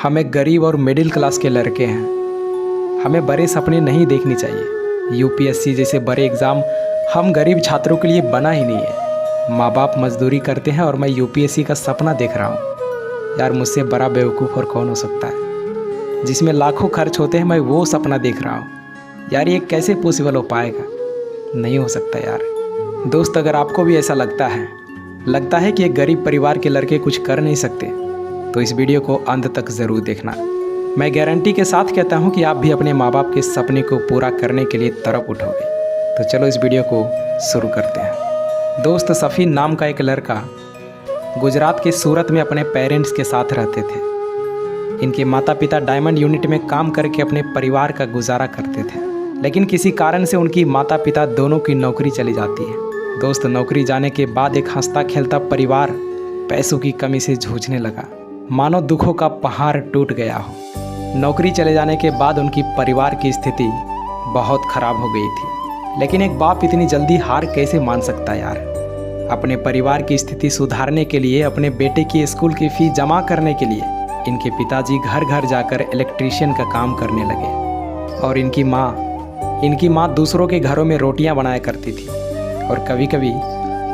हम एक गरीब और मिडिल क्लास के लड़के हैं। हमें बड़े सपने नहीं देखने चाहिए। यूपीएससी जैसे बड़े एग्ज़ाम हम गरीब छात्रों के लिए बना ही नहीं है। माँ बाप मजदूरी करते हैं और मैं यूपीएससी का सपना देख रहा हूँ। यार मुझसे बड़ा बेवकूफ़ और कौन हो सकता है। जिसमें लाखों खर्च होते हैं मैं वो सपना देख रहा हूँ। यार ये कैसे पॉसिबल हो पाएगा? नहीं हो सकता यार। दोस्त, अगर आपको भी ऐसा लगता है कि एक गरीब परिवार के लड़के कुछ कर नहीं सकते, तो इस वीडियो को अंत तक ज़रूर देखना। मैं गारंटी के साथ कहता हूँ कि आप भी अपने माँ बाप के सपने को पूरा करने के लिए तरफ उठोगे। तो चलो इस वीडियो को शुरू करते हैं। दोस्त, सफ़ीन नाम का एक लड़का गुजरात के सूरत में अपने पेरेंट्स के साथ रहते थे। इनके माता पिता डायमंड यूनिट में काम करके अपने परिवार का गुजारा करते थे, लेकिन किसी कारण से उनकी माता पिता दोनों की नौकरी चली जाती है। दोस्त, नौकरी जाने के बाद एक हंसता खेलता परिवार पैसों की कमी से जूझने लगा, मानो दुखों का पहाड़ टूट गया हो। नौकरी चले जाने के बाद उनकी परिवार की स्थिति बहुत ख़राब हो गई थी, लेकिन एक बाप इतनी जल्दी हार कैसे मान सकता यार। अपने परिवार की स्थिति सुधारने के लिए, अपने बेटे की स्कूल की फ़ीस जमा करने के लिए इनके पिताजी घर घर जाकर इलेक्ट्रीशियन का काम करने लगे। और इनकी माँ दूसरों के घरों में रोटियां बनाया करती थी और कभी कभी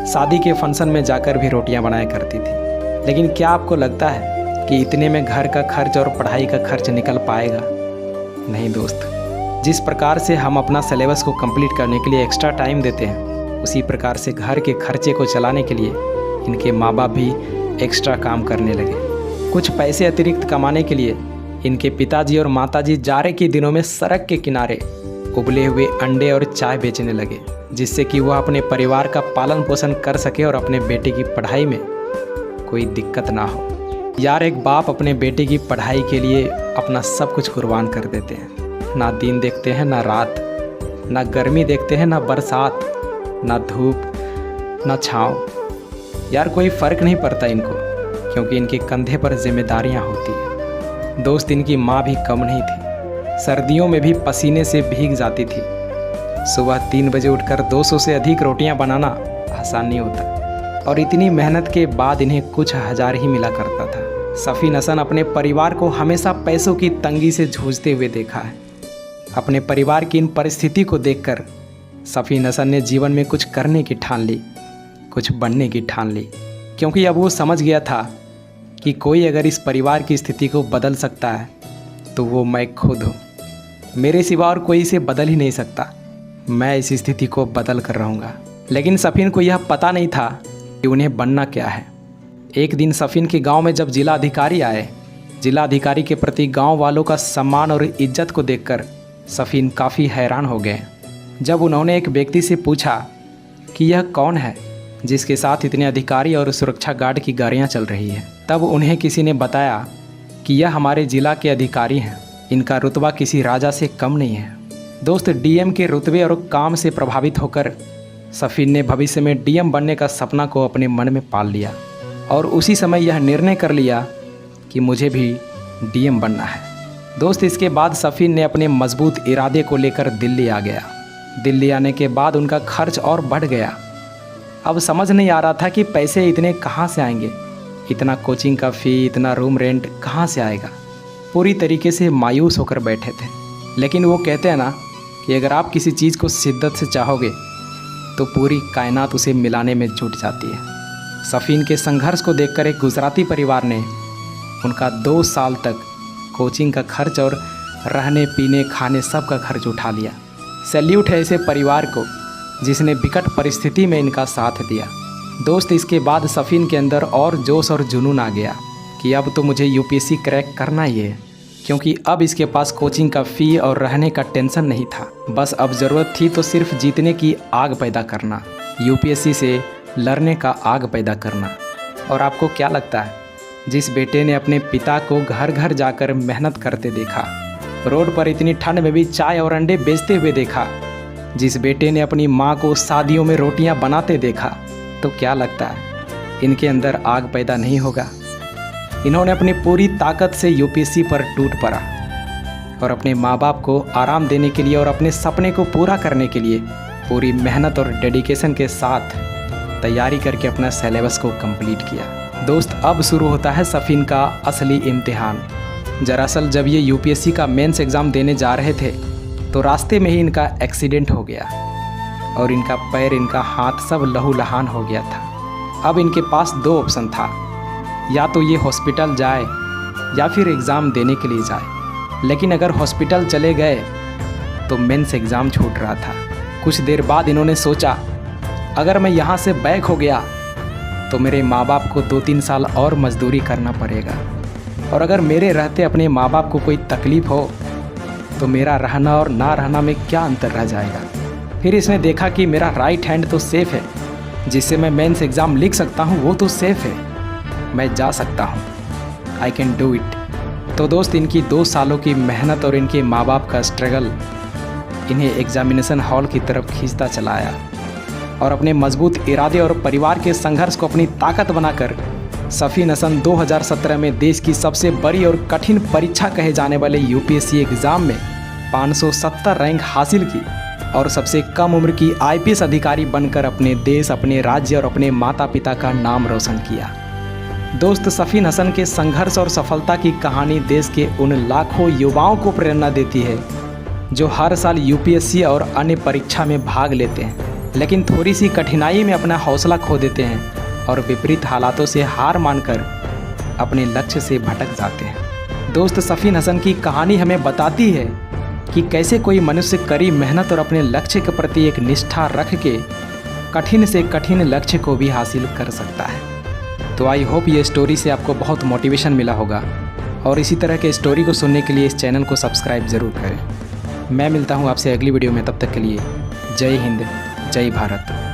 शादी के फंक्शन में जाकर भी रोटियां बनाया करती थी। लेकिन क्या आपको लगता है कि इतने में घर का खर्च और पढ़ाई का खर्च निकल पाएगा? नहीं दोस्त। जिस प्रकार से हम अपना सिलेबस को कंप्लीट करने के लिए एक्स्ट्रा टाइम देते हैं, उसी प्रकार से घर के खर्चे को चलाने के लिए इनके माँ बाप भी एक्स्ट्रा काम करने लगे। कुछ पैसे अतिरिक्त कमाने के लिए इनके पिताजी और माताजी जाड़े के दिनों में सड़क के किनारे उबले हुए अंडे और चाय बेचने लगे, जिससे कि वह अपने परिवार का पालन पोषण कर सके और अपने बेटे की पढ़ाई में कोई दिक्कत ना हो। यार, एक बाप अपने बेटे की पढ़ाई के लिए अपना सब कुछ कुर्बान कर देते हैं। ना दिन देखते हैं, ना रात, ना गर्मी देखते हैं, ना बरसात, ना धूप, ना छाँव। यार कोई फ़र्क नहीं पड़ता इनको, क्योंकि इनके कंधे पर जिम्मेदारियां होती हैं। दोस्त, इनकी माँ भी कम नहीं थी। सर्दियों में भी पसीने से भीग जाती थी। सुबह 3 बजे उठकर 200 से अधिक रोटियां बनाना आसान नहीं होता, और इतनी मेहनत के बाद इन्हें कुछ हज़ार ही मिला करता था। सफ़ीन हसन अपने परिवार को हमेशा पैसों की तंगी से जूझते हुए देखा है। अपने परिवार की इन परिस्थिति को देखकर सफ़ीन हसन ने जीवन में कुछ करने की ठान ली, कुछ बनने की ठान ली, क्योंकि अब वो समझ गया था कि कोई अगर इस परिवार की स्थिति को बदल सकता है तो वो मैं खुद हूँ। मेरे सिवा और कोई इसे बदल ही नहीं सकता। मैं इस स्थिति को बदल कर रहूँगा। लेकिन सफ़ीन को यह पता नहीं था कि उन्हें बनना क्या है। एक दिन सफ़ीन के गांव में जब जिला अधिकारी आए, जिला अधिकारी के प्रति गांव वालों का सम्मान और इज्जत को देखकर सफ़ीन काफ़ी हैरान हो गए। जब उन्होंने एक व्यक्ति से पूछा कि यह कौन है जिसके साथ इतने अधिकारी और सुरक्षा गार्ड की गाड़ियाँ चल रही हैं, तब उन्हें किसी ने बताया कि यह हमारे ज़िला के अधिकारी हैं। इनका रुतबा किसी राजा से कम नहीं है। दोस्त, डीएम के रुतबे और काम से प्रभावित होकर सफ़ीन ने भविष्य में डीएम बनने का सपना को अपने मन में पाल लिया, और उसी समय यह निर्णय कर लिया कि मुझे भी डीएम बनना है। दोस्त, इसके बाद सफ़ीन ने अपने मजबूत इरादे को लेकर दिल्ली आ गया। दिल्ली आने के बाद उनका खर्च और बढ़ गया। अब समझ नहीं आ रहा था कि पैसे इतने कहाँ से आएंगे। इतना कोचिंग का फ़ी, इतना रूम रेंट कहाँ से आएगा। पूरी तरीके से मायूस होकर बैठे थे। लेकिन वो कहते हैं ना कि अगर आप किसी चीज़ को शिद्दत से चाहोगे तो पूरी कायनात उसे मिलाने में जुट जाती है। सफ़ीन के संघर्ष को देखकर एक गुजराती परिवार ने उनका 2 साल तक कोचिंग का खर्च और रहने पीने खाने सब का खर्च उठा लिया। सैल्यूट है ऐसे परिवार को जिसने विकट परिस्थिति में इनका साथ दिया। दोस्त, इसके बाद सफ़ीन के अंदर और जोश और जुनून आ गया कि अब तो मुझे यूपीएससी क्रैक करना ही है, क्योंकि अब इसके पास कोचिंग का फ़ी और रहने का टेंशन नहीं था। बस अब ज़रूरत थी तो सिर्फ जीतने की आग पैदा करना, यूपीएससी से लड़ने का आग पैदा करना। और आपको क्या लगता है, जिस बेटे ने अपने पिता को घर घर जाकर मेहनत करते देखा, रोड पर इतनी ठंड में भी चाय और अंडे बेचते हुए देखा, जिस बेटे ने अपनी माँ को शादियों में रोटियां बनाते देखा, तो क्या लगता है इनके अंदर आग पैदा नहीं होगा? इन्होंने अपनी पूरी ताकत से यूपीएससी पर टूट पड़ा और अपने माँ बाप को आराम देने के लिए और अपने सपने को पूरा करने के लिए पूरी मेहनत और डेडिकेशन के साथ तैयारी करके अपना सिलेबस को कंप्लीट किया। दोस्त, अब शुरू होता है सफ़ीन का असली इम्तिहान। दरअसल जब ये यूपीएससी का मेंस एग्ज़ाम देने जा रहे थे तो रास्ते में ही इनका एक्सीडेंट हो गया और इनका पैर, इनका हाथ सब लहूलुहान हो गया था। अब इनके पास दो ऑप्शन था, या तो ये हॉस्पिटल जाए या फिर एग्ज़ाम देने के लिए जाए। लेकिन अगर हॉस्पिटल चले गए तो मेंस एग्ज़ाम छूट रहा था। कुछ देर बाद इन्होंने सोचा, अगर मैं यहाँ से बैक हो गया तो मेरे माँ बाप को 2-3 साल और मजदूरी करना पड़ेगा, और अगर मेरे रहते अपने माँ बाप को कोई तकलीफ़ हो तो मेरा रहना और ना रहना में क्या अंतर रह जाएगा। फिर इसने देखा कि मेरा राइट हैंड तो सेफ़ है, जिससे मैं मेंस एग्ज़ाम लिख सकता हूँ, वो तो सेफ़ है, मैं जा सकता हूँ, आई कैन डू इट। तो दोस्त, इनकी 2 सालों की मेहनत और इनके माँ बाप का स्ट्रगल इन्हें एग्जामिनेशन हॉल की तरफ खींचता चला आया, और अपने मजबूत इरादे और परिवार के संघर्ष को अपनी ताकत बनाकर सफ़ीन हसन 2017 में देश की सबसे बड़ी और कठिन परीक्षा कहे जाने वाले यूपीएससी एग्ज़ाम में 570 रैंक हासिल की और सबसे कम उम्र की आईपीएस अधिकारी बनकर अपने देश, अपने राज्य और अपने माता पिता का नाम रोशन किया। दोस्त, सफ़ीन हसन के संघर्ष और सफलता की कहानी देश के उन लाखों युवाओं को प्रेरणा देती है जो हर साल यूपीएससी और अन्य परीक्षा में भाग लेते हैं, लेकिन थोड़ी सी कठिनाई में अपना हौसला खो देते हैं और विपरीत हालातों से हार मानकर अपने लक्ष्य से भटक जाते हैं। दोस्त, सफ़ीन हसन की कहानी हमें बताती है कि कैसे कोई मनुष्य कड़ी मेहनत और अपने लक्ष्य के प्रति एक निष्ठा रख के कठिन से कठिन लक्ष्य को भी हासिल कर सकता है। तो आई होप ये स्टोरी से आपको बहुत मोटिवेशन मिला होगा, और इसी तरह के स्टोरी को सुनने के लिए इस चैनल को सब्सक्राइब ज़रूर करें। मैं मिलता हूँ आपसे अगली वीडियो में, तब तक के लिए जय हिंद, जय भारत।